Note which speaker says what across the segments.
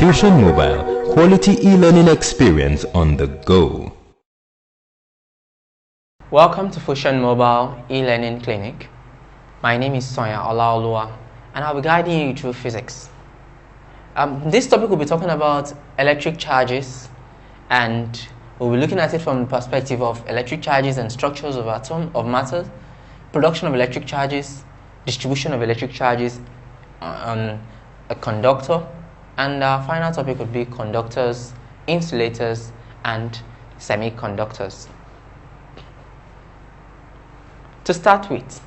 Speaker 1: Fusion Mobile, quality e-learning experience on the go.
Speaker 2: Welcome to Fusion Mobile e-learning clinic. My name is Sonia Olaoluwa and I'll be guiding you through physics. This topic will be talking about electric charges, and we'll be looking at it from the perspective of electric charges and structures of matter, production of electric charges, distribution of electric charges on a conductor, and our final topic would be conductors, insulators, and semiconductors. To start with,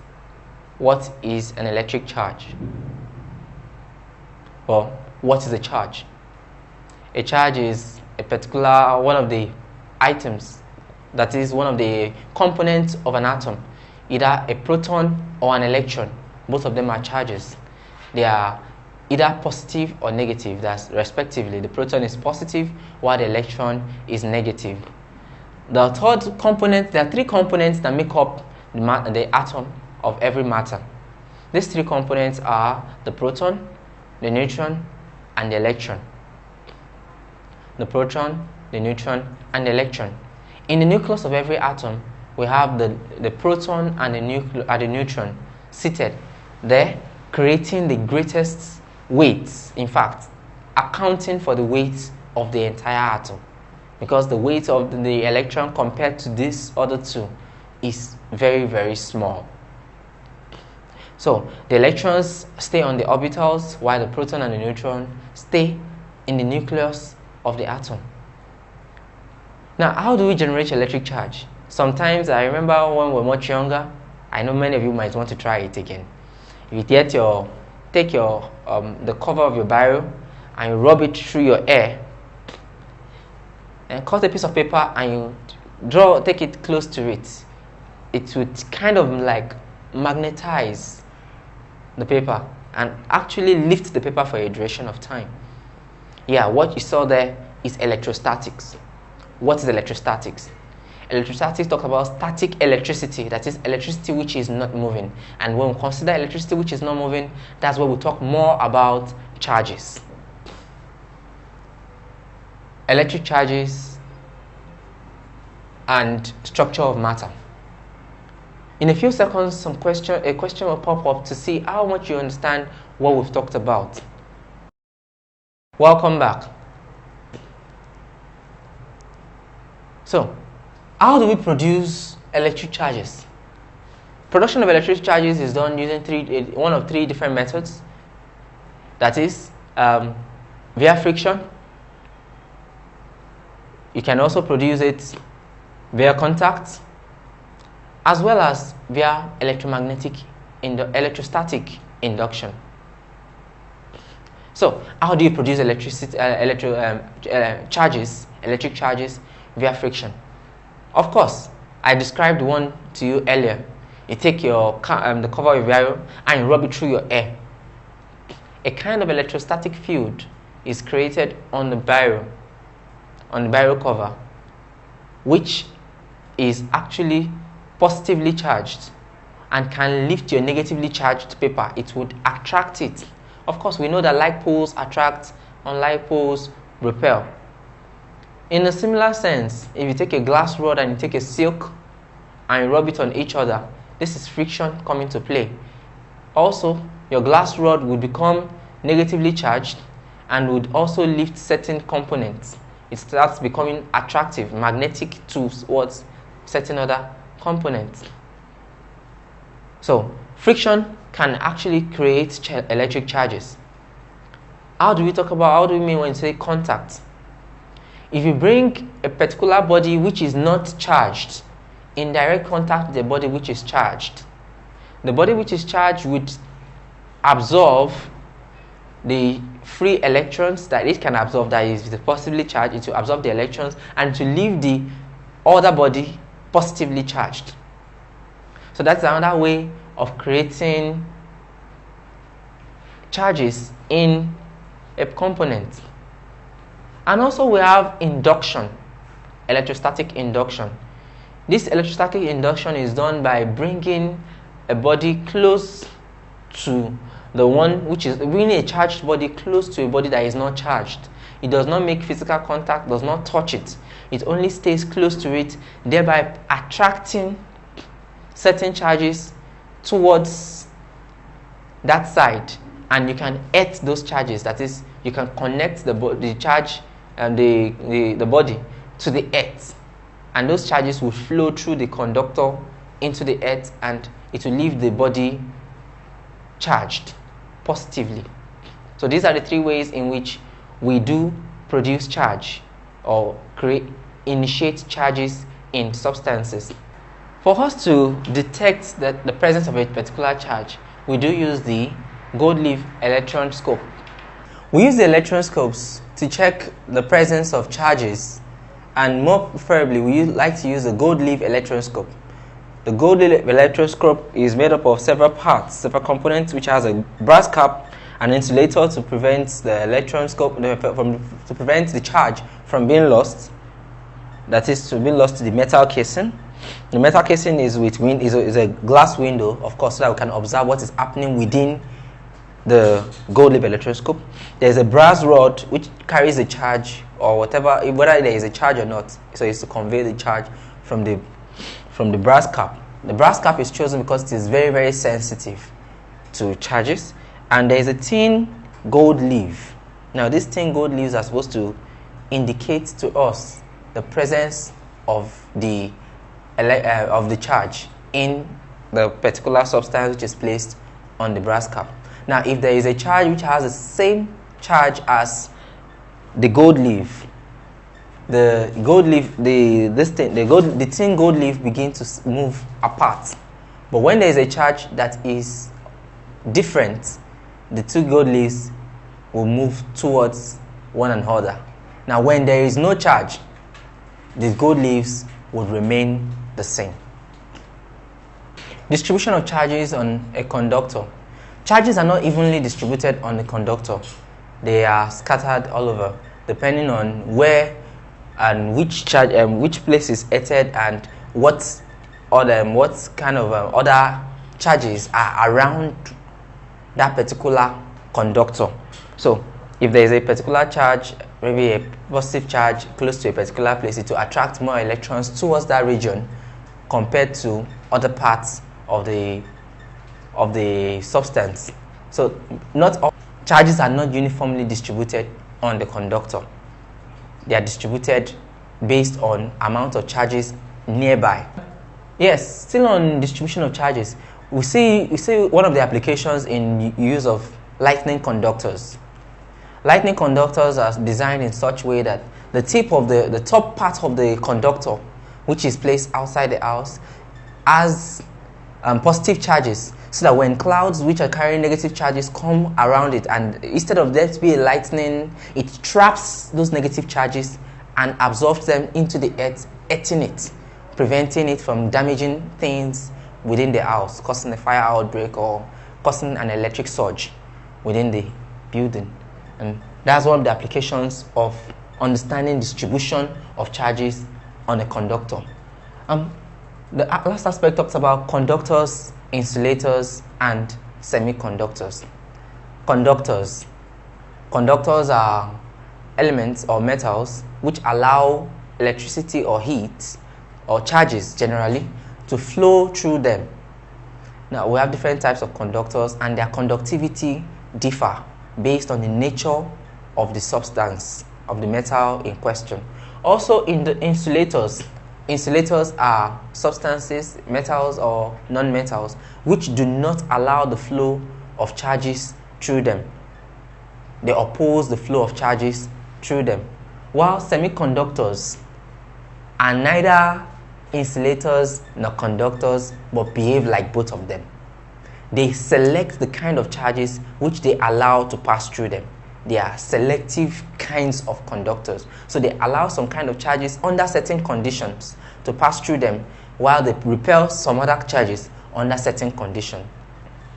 Speaker 2: what is an electric charge? Well, what is a charge? A charge is a particular one of the items, that is one of the components of an atom, either a proton or an electron. Both of them are charges. They are either positive or negative, that's respectively. The proton is positive while the electron is negative. The third component, there are three components that make up the atom of every matter. These three components are the proton, the neutron, and the electron. The proton, the neutron, and the electron. In the nucleus of every atom, we have the proton and the neutron seated there, creating the greatest weights, in fact, accounting for the weight of the entire atom, because the weight of the electron compared to these other two is very, very small. So the electrons stay on the orbitals while the proton and the neutron stay in the nucleus of the atom. Now, how do we generate electric charge? Sometimes, I remember when we were much younger, I know many of you might want to try it again. You take the cover of your biro and you rub it through your hair, and cut a piece of paper and you take it close to it. It would kind of like magnetize the paper and actually lift the paper for a duration of time. Yeah, what you saw there is electrostatics. What is electrostatics? Electrostatics talks about static electricity, that is electricity which is not moving. And when we consider electricity which is not moving, that's where we talk more about charges. Electric charges and structure of matter. In a few seconds, a question will pop up to see how much you understand what we've talked about. Welcome back. So, how do we produce electric charges? Production of electric charges is done using one of three different methods. That is via friction. You can also produce it via contact, as well as via electrostatic induction. So, how do you produce electric charges via friction? Of course, I described one to you earlier. You take the cover of your biro and you rub it through your hair. A kind of electrostatic field is created on the biro cover, which is actually positively charged and can lift your negatively charged paper. It would attract it. Of course, we know that like poles attract, unlike poles repel. In a similar sense, if you take a glass rod and you take a silk and you rub it on each other, this is friction coming to play. Also, your glass rod would become negatively charged and would also lift certain components. It starts becoming attractive, magnetic towards certain other components. So, friction can actually create electric charges. How do we mean when we say contact? If you bring a particular body which is not charged in direct contact with the body which is charged, the body which is charged would absorb the free electrons that it can absorb, that is positively charged. It will absorb the electrons and to leave the other body positively charged. So that's another way of creating charges in a component. And also we have induction, electrostatic induction. This electrostatic induction is done by bringing a body close to the one which is really a charged body close to a body that is not charged. It does not make physical contact, does not touch it. It only stays close to it, thereby attracting certain charges towards that side, and you can earth those charges. That is, you can connect the charge and the body to the earth, and those charges will flow through the conductor into the earth, and it will leave the body charged positively. So these are the three ways in which we do produce charge or initiate charges in substances. For us to detect the presence of a particular charge, we do use the gold leaf electron scope. We use the electron scopes to check the presence of charges, and more preferably we like to use the gold leaf electron scope. The gold leaf electron scope is made up of several parts, several components, which has a brass cap, an insulator to prevent the electron scope to prevent the charge from being lost. That is, to be lost to the metal casing. The metal casing is a glass window, of course, so that we can observe what is happening within the gold leaf electroscope. There is a brass rod which carries the charge, or whatever, whether there is a charge or not, so it's to convey the charge from the brass cap. The brass cap is chosen because it is very, very sensitive to charges. And there is a thin gold leaf. Now, these thin gold leaves are supposed to indicate to us the presence of the charge in the particular substance which is placed on the brass cap. Now, if there is a charge which has the same charge as the gold leaf, the thin gold leaf begins to move apart. But when there is a charge that is different, the two gold leaves will move towards one another. Now, when there is no charge, the gold leaves would remain the same. Distribution of charges on a conductor. Charges are not evenly distributed on the conductor. They are scattered all over, depending on where and which place is earthed, and what kind of other charges are around that particular conductor. So if there is a particular charge, maybe a positive charge close to a particular place, it will attract more electrons towards that region compared to other parts of the substance. So not all charges are not uniformly distributed on the conductor. They are distributed based on amount of charges nearby. Yes, still on distribution of charges, we see one of the applications in use of lightning conductors. Lightning conductors are designed in such way that the tip of the top part of the conductor, which is placed outside the house, has positive charges, so that when clouds which are carrying negative charges come around it, and instead of there to be a lightning, it traps those negative charges and absorbs them into the earth, earthing it, preventing it from damaging things within the house, causing a fire outbreak or causing an electric surge within the building. And that's one of the applications of understanding distribution of charges on a conductor. The last aspect talks about conductors, insulators, and semiconductors. Conductors are elements or metals which allow electricity or heat or charges generally to flow through them. Now, we have different types of conductors, and their conductivity differ based on the nature of the substance of the metal in question. Also, in the insulators are substances, metals or non-metals, which do not allow the flow of charges through them. They oppose the flow of charges through them. While semiconductors are neither insulators nor conductors, but behave like both of them. They select the kind of charges which they allow to pass through them. They are selective kinds of conductors. So they allow some kind of charges under certain conditions to pass through them, while they repel some other charges under certain conditions.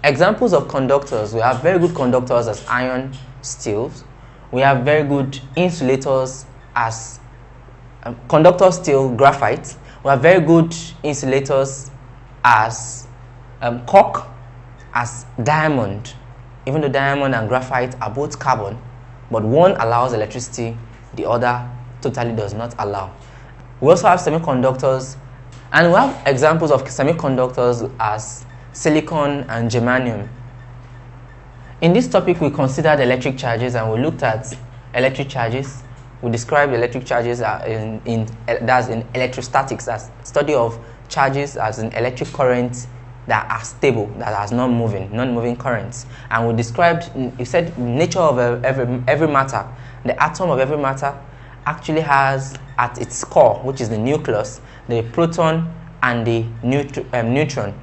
Speaker 2: Examples of conductors: we have very good conductors as iron, steels. We have very good insulators as conductor steel, graphite. We have very good insulators as cork, as diamond. even though diamond and graphite are both carbon, but one allows electricity, the other totally does not allow. We also have semiconductors, and we have examples of semiconductors as silicon and germanium. In this topic, we considered electric charges, and we looked at electric charges. We described electric charges that's in electrostatics, as study of charges as in electric currents that are stable, that are non-moving currents. And we described, you said, nature of every matter. The atom of every matter actually has at its core, which is the nucleus, the proton and the neutron,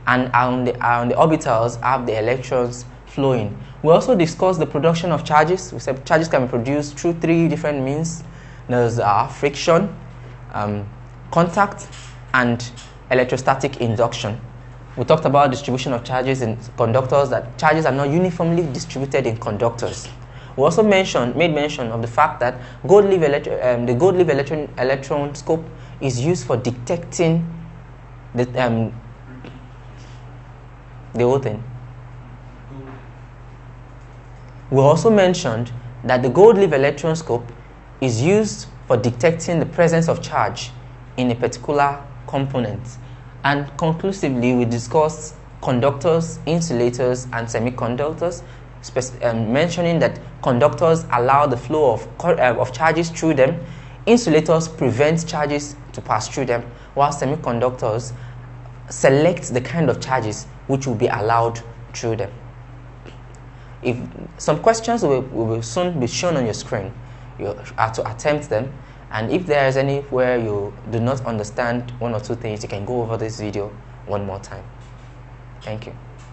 Speaker 2: and on the orbitals have the electrons flowing. We also discussed the production of charges. We said charges can be produced through 3 different means. There's friction, contact, and electrostatic induction. We talked about distribution of charges in conductors, that charges are not uniformly distributed in conductors. We also made mention of the fact that the gold leaf electronscope is used for detecting the whole thing. We also mentioned that the gold leaf electronscope is used for detecting the presence of charge in a particular component. And conclusively, we discussed conductors, insulators, and semiconductors, mentioning that conductors allow the flow of charges through them, insulators prevent charges to pass through them, while semiconductors select the kind of charges which will be allowed through them. If some questions will soon be shown on your screen, you have to attempt them, and if there is anywhere you do not understand 1 or 2 things, you can go over this video one more time. Thank you.